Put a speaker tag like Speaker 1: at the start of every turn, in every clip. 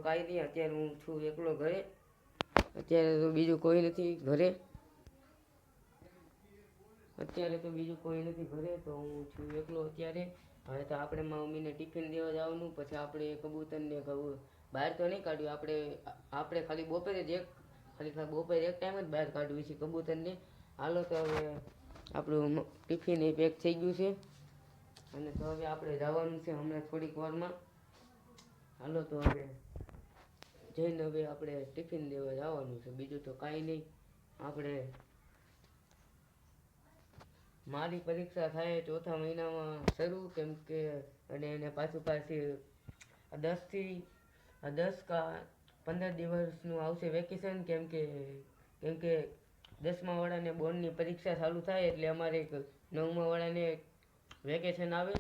Speaker 1: કાંઈ નહીં, અત્યારે હું છું એકલો ઘરે. અત્યારે તો બીજું કોઈ નથી ઘરે. તો હું છું એકલો અત્યારે. હવે તો આપણે મમ્મીને ટિફિન દેવા જવાનું, પછી આપણે કબૂતરને બહાર તો નહીં કાઢ્યું, આપણે ખાલી બપોરે જ બપોરે એક ટાઈમ જ બહાર કાઢવી છે કબૂતરને. હાલો તો હવે આપણું ટિફિન એ પેક થઈ ગયું છે, અને તો હવે આપણે જવાનું છે હમણાં થોડીક વારમાં. હાલો તો હવે જઈને હવે આપણે ટિફિન દેવા જવાનું છે, બીજું તો કાંઈ નહીં. આપણે મારી પરીક્ષા થાય ચોથા મહિનામાં શરૂ, કેમ કે અને એને પાછી 10 કા 15 દિવસનું આવશે વેકેશન, કેમ કે 10મા વાળાને બોર્ડની પરીક્ષા ચાલુ થાય એટલે અમારે 9મા વાળાને વેકેશન આવે.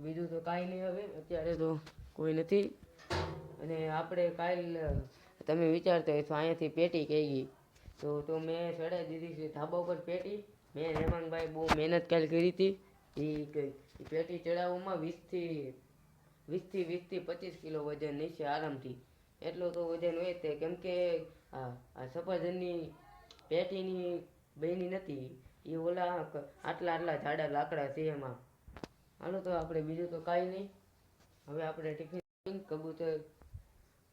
Speaker 1: બીજું તો કાંઈ નહીં, હવે અત્યારે તો કોઈ નથી. અને આપણે કાલ તમે વિચારતા હોય તો અહીંયાથી પેટી કહી ગઈ, તો મેં ચડાવી દીધી છે ધાબા ઉપર પેટી. મેં હેમાંગભાઈ બહુ મહેનત કાલ કરી હતી. એ પેટી ચડાવવામાં 20 થી 25 કિલો વજન નહીં છે આરામથી. એટલો તો વજન હોય તે, કેમ કે આ સફરજનની પેટીની બની નથી, એ ઓલા આટલા જાડા લાકડા છે એમાં. હાલો તો આપણે બીજું તો કાંઈ નહીં. હવે આપણે ટિફિન કબૂતર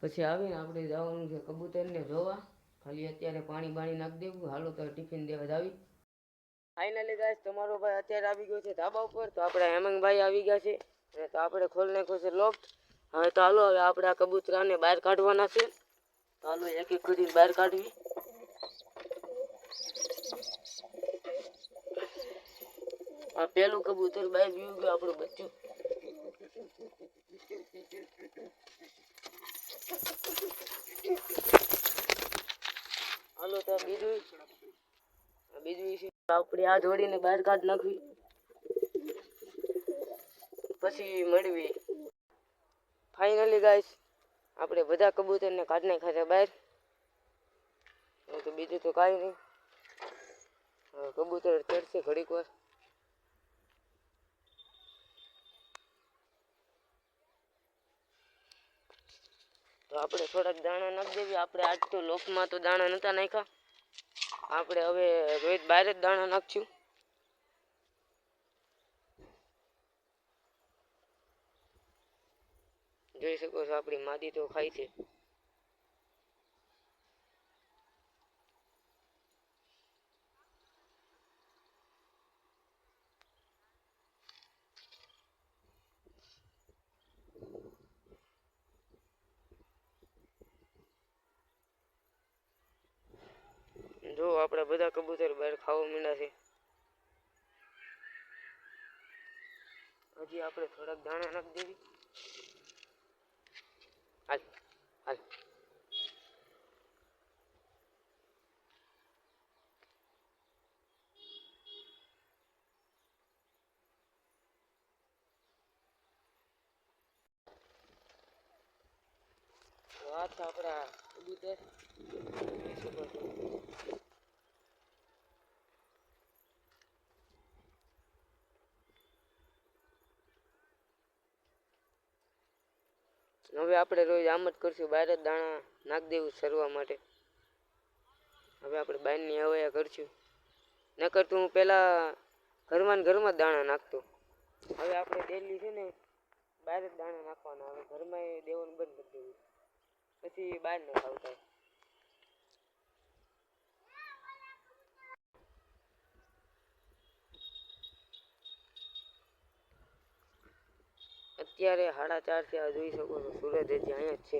Speaker 1: પછી આવીને આપણે જવાનું છે કબૂતરને જોવા. ખાલી અત્યારે પાણી નાખી દેવું. હાલો તો ટિફિન દેવા જ આવી. ફાઇનલી ગાઈસ, તમારો ભાઈ અત્યારે આવી ગયો છે ધાબા ઉપર. તો આપણે હેમંગભાઈ આવી ગયા છે, તો આપણે ખોલી નાખ્યો છે લોફ્ટ. હવે તો હાલો, હવે આપણે આ કબૂતરાને બહાર કાઢવાના છે. તો હાલો એક એક કરીને બહાર કાઢવી. આ પેલું કબૂતર બહાર ગયું આપણું બચ્ચું. હાલો તો બીજું આપણે આ જોડીને બહાર કાઢ નાખવી, પછી મળવી. ફાઇનલી ગાઈસ, આપણે બધા કબૂતરને કાઢ નાખ્યા છે બહાર. તો બીજું તો કાંઈ નહીં. કબૂતર ચડશે ઘડીક વાર. તો આપણે થોડાક દાણા નાખી દેવી. આપણે આજ તો લોફમાં તો દાણા નહોતા નાખ્યા. આપણે હવે રોજ બહાર જ દાણા નાખશું. જોઈ શકો છો આપણી માદી તો ખાય છે. જો આપણા બધા કબૂતર બહાર ખાવા માંડ્યા છે. હજી આપણે થોડાક દાણા નાખી દેવી. હાલ હાલ. આ છે આપણા કબૂતર. હવે આપણે રોજ આમ જ કરશું, બહાર જ દાણા નાખી દેવું સરવા માટે. હવે આપણે બહારની હવાયા કરશું. નકર તો હું પહેલાં ઘરમાં દાણા નાખતો. હવે આપણે ડેલી છે ને બહાર જ દાણા નાખવાના. હવે ઘરમાં દેવાનું બંધ કરી દેવું, પછી બહાર ન ખાવતા. અત્યારે 4:30 છે. આ જોઈ શકો છો સૂરજ હજી અહીંયા જ છે.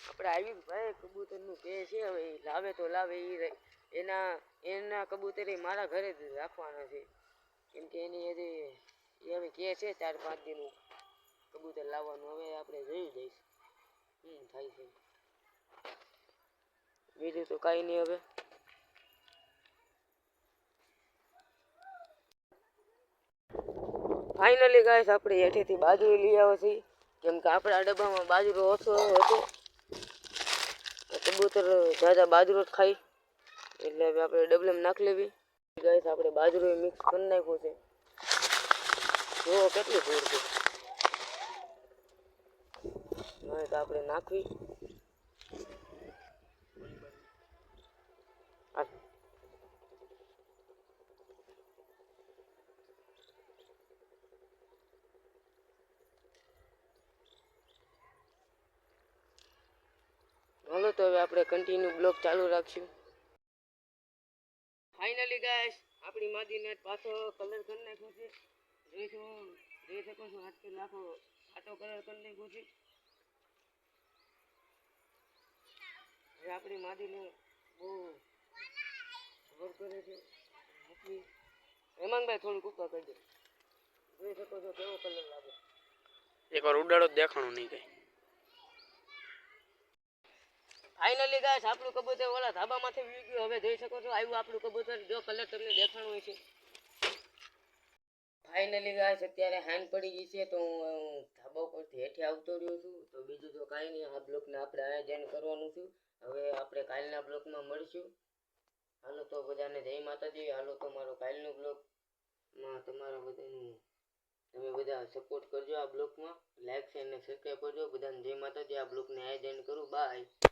Speaker 1: આપણે આવી ભાઈ કબૂતરનું કે છે, હવે લાવે તો લાવે. એના કબૂતર મારા ઘરે જ રાખવાના છે, કેમ કે એની હવે કે છે 4-5 દિનનું કબૂતર લાવવાનું. હવે આપણે જોઈ જઈશ થાય છે. બીજું તો કાંઈ નહીં. હવે ફાઇનલી ગાઈસ, આપણે હેઠેથી બાજરી લઈ આવ્યા છીએ, કેમ કે આપણા ડબ્બામાં બાજરો ઓછો હતો. કબૂતર જ્યાદા બાજરો જ ખાઈ એટલે હવે આપણે ડબલામાં નાખી લેવી. ગાઈસ આપણે બાજરો મિક્સ કરી નાખ્યો છે. જુઓ કેટલી ભૂર છે. હવે તો આપણે નાખવી. હાલો તો હવે આપણે કન્ટિન્યુ બ્લોગ ચાલુ રાખશું. ફાઇનલી ગાઈસ આપણી માદીને પાછો કલર કરી નાખ્યો છે. જોઈ શકો છો આજકાલ આખો આટો કલર કરી નાખ્યો છે. હવે આપણી માદીને બહુ ખબર કરે છે. હેમાંગભાઈ થોડુંક ઉપર કરી દે. જોઈ શકો છો કેવો કલર લાગે.
Speaker 2: એકવાર ઉડાડો દેખાણું નહીં કઈ.
Speaker 1: ફાઇનલી ગાઈસ આપણું કબૂતર ઓલા ધાબામાંથી વી ગયું. હવે જોઈ શકો છો આવ્યું આપણું કબૂતર. જો કલર તમને દેખાણું હોય છે. ફાઇનલી ગાઈસ અત્યારે હાંજ પડી ગઈ છે તો હું ધાબા પરથી હેઠે આવતો રહ્યો છું. તો બીજું તો કાંઈ નહીં, આ બ્લોગને આપણે આયોજન કરવાનું છું. હવે આપણે કાલના બ્લોગમાં મળશું. હાલો તો બધાને જય માતાજી. હાલો તો મારો કાલનો બ્લોગમાં તમારા બધાનું તમે બધા સપોર્ટ કરજો. આ બ્લોગમાં લાઈક છે અને સબસ્ક્રાઈબ કરજો. બધાને જય માતાજી. આ બ્લોગને આયોજન કરું. બાય.